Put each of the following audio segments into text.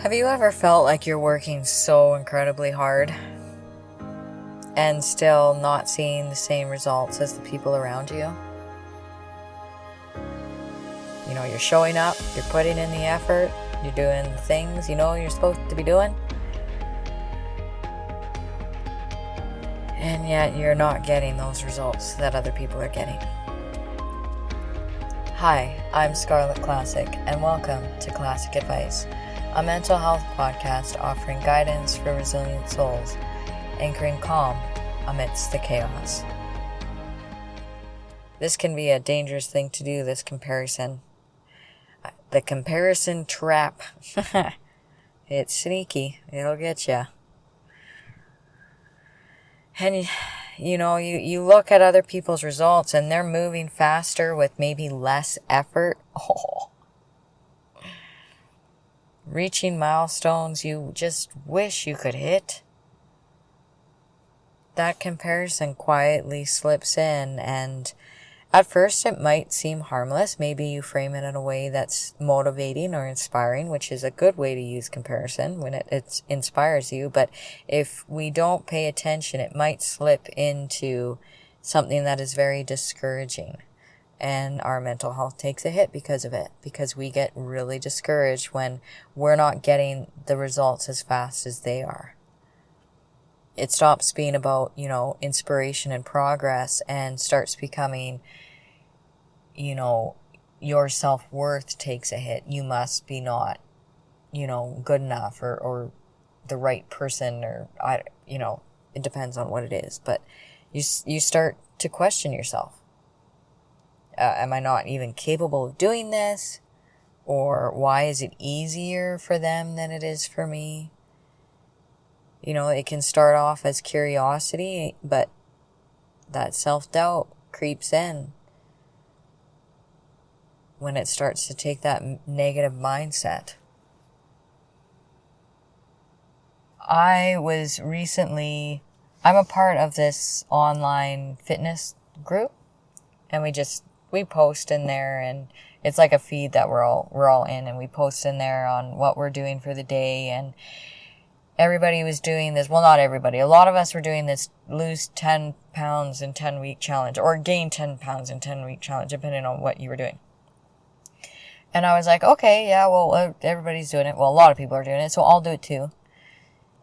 Have you ever felt like you're working so incredibly hard and still not seeing the same results as the people around you? You know, you're showing up, you're putting in the effort, you're doing the things you know you're supposed to be doing, and yet you're not getting those results that other people are getting. Hi, I'm Scarlett Classic, and welcome to Classic Advice, a mental health podcast offering guidance for resilient souls, anchoring calm amidst the chaos. This can be a dangerous thing to do, this comparison. The comparison trap. It's sneaky. It'll get you. And, you look at other people's results and they're moving faster with maybe less effort. Reaching milestones you just wish you could hit. That comparison quietly slips in, and at first it might seem harmless. Maybe you frame it in a way that's motivating or inspiring, which is a good way to use comparison when it inspires you. But if we don't pay attention, it might slip into something that is very discouraging. And our mental health takes a hit because of it, because we get really discouraged when we're not getting the results as fast as they are. It stops being about, inspiration and progress and starts becoming, your self-worth takes a hit. You must be not, good enough or the right person, or, it depends on what it is. But you start to question yourself. Am I not even capable of doing this? Or why is it easier for them than it is for me? It can start off as curiosity, but that self-doubt creeps in when it starts to take that negative mindset. I'm a part of this online fitness group, and we post in there, and it's like a feed that we're all in, and we post in there on what we're doing for the day. And everybody was doing this. Well, not everybody. A lot of us were doing this lose 10 pounds in 10-week challenge, or gain 10 pounds in 10-week challenge, depending on what you were doing. And I was like, okay, yeah, well, everybody's doing it. Well, a lot of people are doing it, so I'll do it too.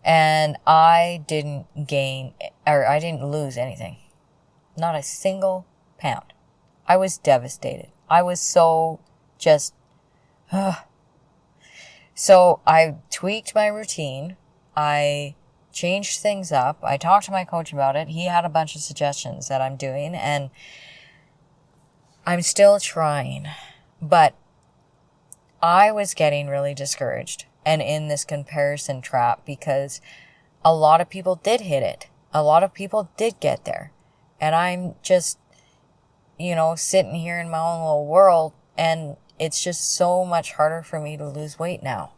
And I didn't lose anything. Not a single pound. I was devastated. I was so just, So I tweaked my routine. I changed things up. I talked to my coach about it. He had a bunch of suggestions that I'm doing, and I'm still trying. But I was getting really discouraged and in this comparison trap because a lot of people did hit it. A lot of people did get there. And I'm just, sitting here in my own little world, and it's just so much harder for me to lose weight now.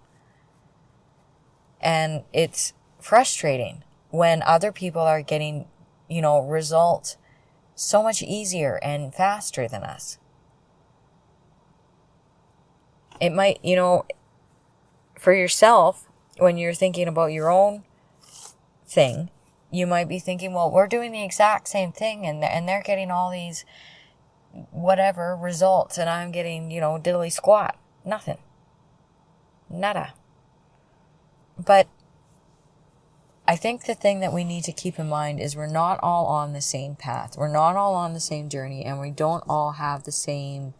And it's frustrating when other people are getting, results so much easier and faster than us. It might, for yourself, when you're thinking about your own thing, you might be thinking, well, we're doing the exact same thing, and they're getting all these whatever results, and I'm getting, diddly squat. Nothing. Nada. But I think the thing that we need to keep in mind is we're not all on the same path. We're not all on the same journey, and we don't all have the same.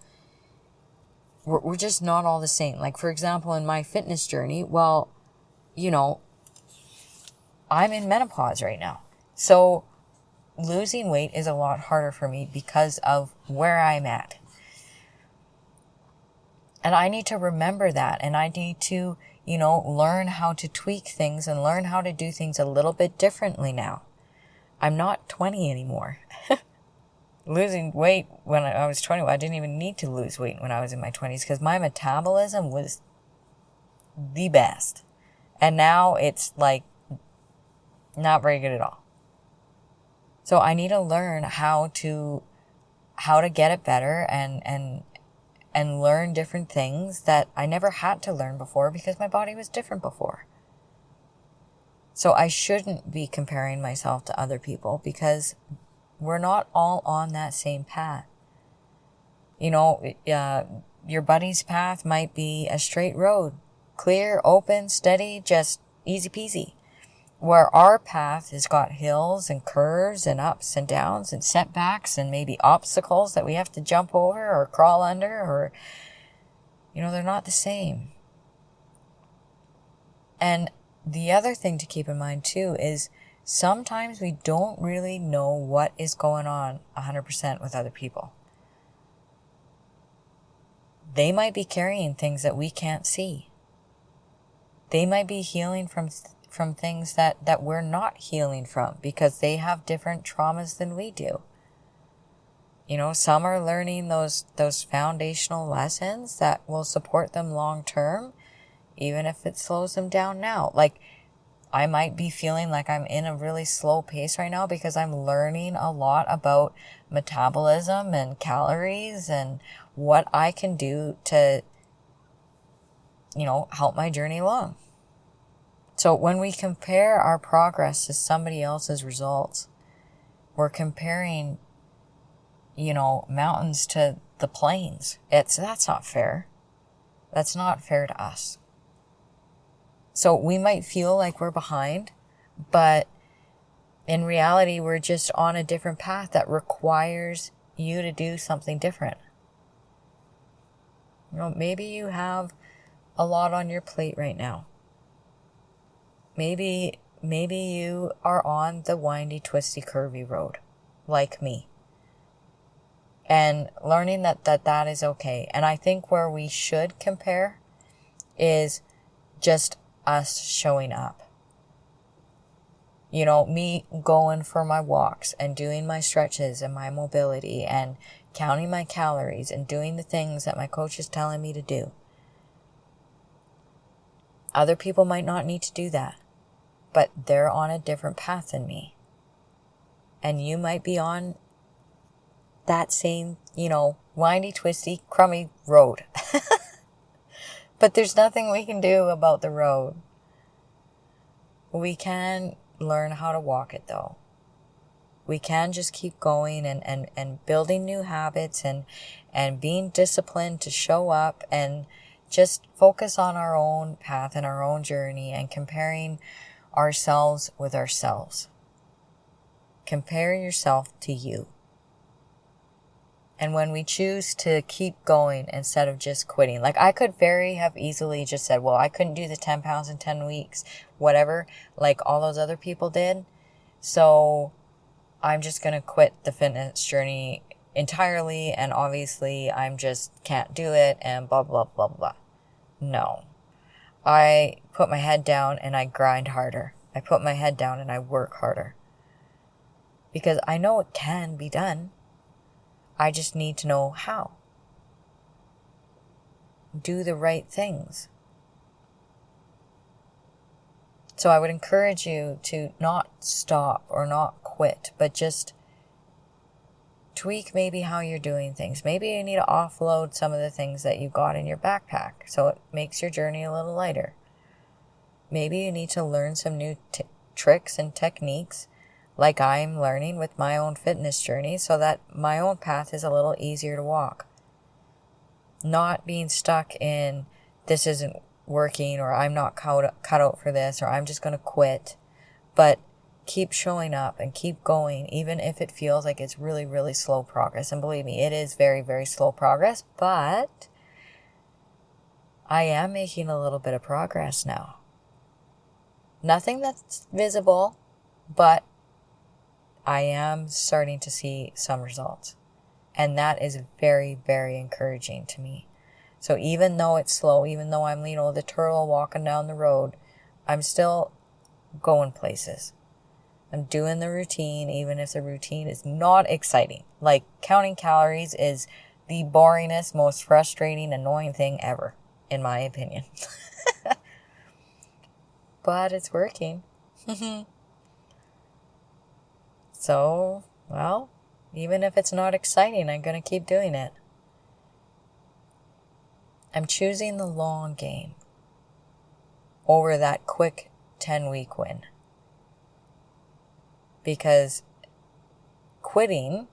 We're just not all the same. Like, for example, in my fitness journey, well, I'm in menopause right now. So losing weight is a lot harder for me because of where I'm at. And I need to remember that. And I need to, learn how to tweak things and learn how to do things a little bit differently now. I'm not 20 anymore. Losing weight when I was 20, I didn't even need to lose weight when I was in my 20s because my metabolism was the best. And now it's like not very good at all. So I need to learn how to get it better and and learn different things that I never had to learn before because my body was different before. So I shouldn't be comparing myself to other people because we're not all on that same path. You know, your buddy's path might be a straight road, clear, open, steady, just easy peasy. Where our path has got hills and curves and ups and downs and setbacks and maybe obstacles that we have to jump over or crawl under, or, you know, they're not the same. And the other thing to keep in mind too is sometimes we don't really know what is going on 100% with other people. They might be carrying things that we can't see. They might be healing from things that we're not healing from because they have different traumas than we do. You know, some are learning those foundational lessons that will support them long term, even if it slows them down now. Like, I might be feeling like I'm in a really slow pace right now because I'm learning a lot about metabolism and calories and what I can do to, you know, help my journey along. So when we compare our progress to somebody else's results, we're comparing, you know, mountains to the plains. That's not fair. That's not fair to us. So we might feel like we're behind, but in reality, we're just on a different path that requires you to do something different. You know, maybe you have a lot on your plate right now. Maybe you are on the windy, twisty, curvy road, like me. And learning that is okay. And I think where we should compare is just us showing up. You know, me going for my walks and doing my stretches and my mobility and counting my calories and doing the things that my coach is telling me to do. Other people might not need to do that, but they're on a different path than me. And you might be on that same, you know, windy, twisty, crummy road. But there's nothing we can do about the road. We can learn how to walk it though. We can just keep going and building new habits and being disciplined to show up and just focus on our own path and our own journey and comparing ourselves with ourselves. Compare yourself to you. And when we choose to keep going instead of just quitting, like I could very have easily just said, well, I couldn't do the 10 pounds in 10 weeks, whatever, like all those other people did. So I'm just going to quit the fitness journey entirely. And obviously I'm just can't do it and blah, blah, blah, blah. No, I put my head down and I grind harder. I put my head down and I work harder because I know it can be done. I just need to know how. Do the right things. So I would encourage you to not stop or not quit, but just tweak maybe how you're doing things. Maybe you need to offload some of the things that you got in your backpack so it makes your journey a little lighter. Maybe you need to learn some new tricks and techniques like I'm learning with my own fitness journey so that my own path is a little easier to walk. Not being stuck in this isn't working or I'm not cut out for this or I'm just going to quit. But keep showing up and keep going even if it feels like it's really, really slow progress. And believe me, it is very, very slow progress, but I am making a little bit of progress now. Nothing that's visible, but I am starting to see some results. And that is very, very encouraging to me. So even though it's slow, even though I'm, you know, the turtle walking down the road, I'm still going places. I'm doing the routine, even if the routine is not exciting. Like counting calories is the boringest, most frustrating, annoying thing ever, in my opinion. But it's working. So, well, even if it's not exciting, I'm going to keep doing it. I'm choosing the long game over that quick 10-week win. Because quitting,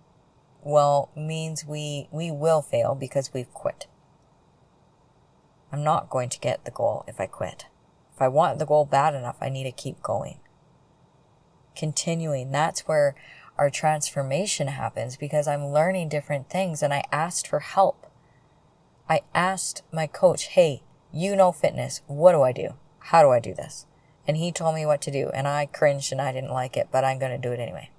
well, means we will fail because we've quit. I'm not going to get the goal if I quit. If I want the goal bad enough, I need to keep going. Continuing, that's where our transformation happens, because I'm learning different things, and I asked for help. I asked my coach, hey, you know fitness, what do I do? How do I do this? And he told me what to do, and I cringed and I didn't like it, but I'm going to do it anyway.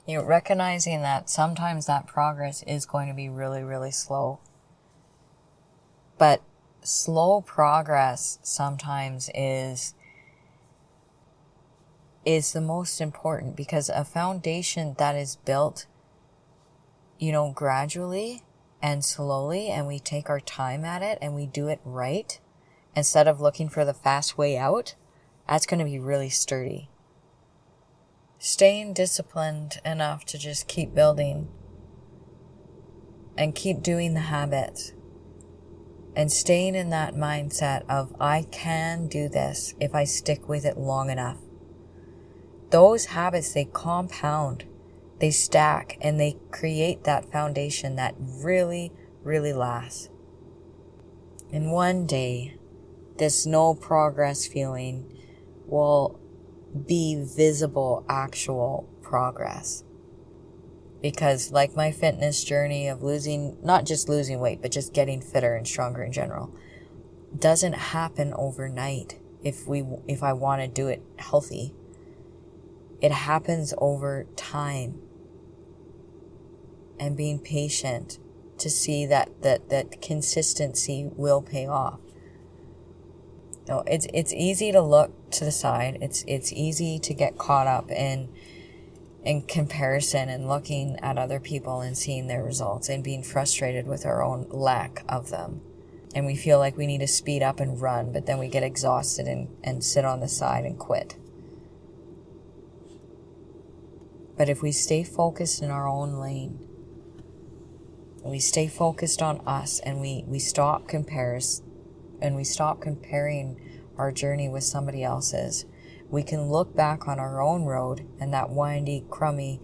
Recognizing that sometimes that progress is going to be really, really slow. But slow progress sometimes is the most important, because a foundation that is built, gradually and slowly, and we take our time at it and we do it right, instead of looking for the fast way out, that's going to be really sturdy. Staying disciplined enough to just keep building and keep doing the habits, and staying in that mindset of, I can do this if I stick with it long enough. Those habits, they compound, they stack, and they create that foundation that really, really lasts. And one day, this no progress feeling will be visible, actual progress. Because like my fitness journey of not just losing weight, but just getting fitter and stronger in general, doesn't happen overnight if I want to do it healthy. It happens over time, and being patient to see that consistency will pay off. No, it's easy to look to the side. It's easy to get caught up in comparison and looking at other people and seeing their results and being frustrated with our own lack of them. And we feel like we need to speed up and run, but then we get exhausted and sit on the side and quit. But if we stay focused in our own lane, we stay focused on us, and we stop comparing our journey with somebody else's, we can look back on our own road and that windy, crummy,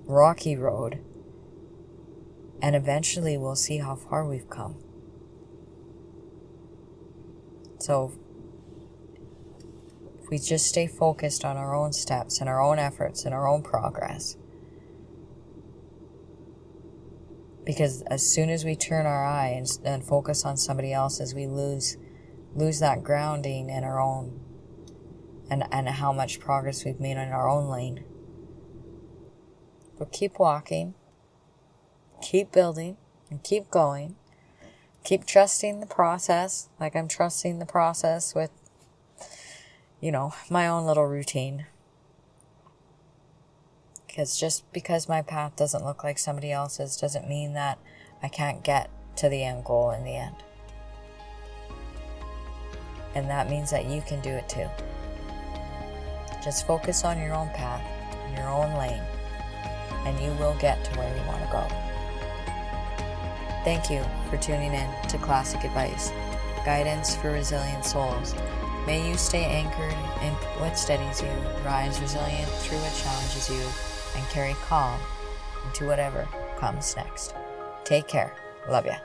rocky road, and eventually we'll see how far we've come. So if we just stay focused on our own steps and our own efforts and our own progress, because as soon as we turn our eye and focus on somebody else's, we lose that grounding in our own, and how much progress we've made in our own lane. But keep walking, keep building, and keep going. Keep trusting the process, like I'm trusting the process with, my own little routine. Because just because my path doesn't look like somebody else's doesn't mean that I can't get to the end goal in the end. And that means that you can do it too. Just focus on your own path, your own lane, and you will get to where you want to go. Thank you for tuning in to Classic Advice, guidance for resilient souls. May you stay anchored in what steadies you, rise resilient through what challenges you, and carry calm into whatever comes next. Take care. Love ya.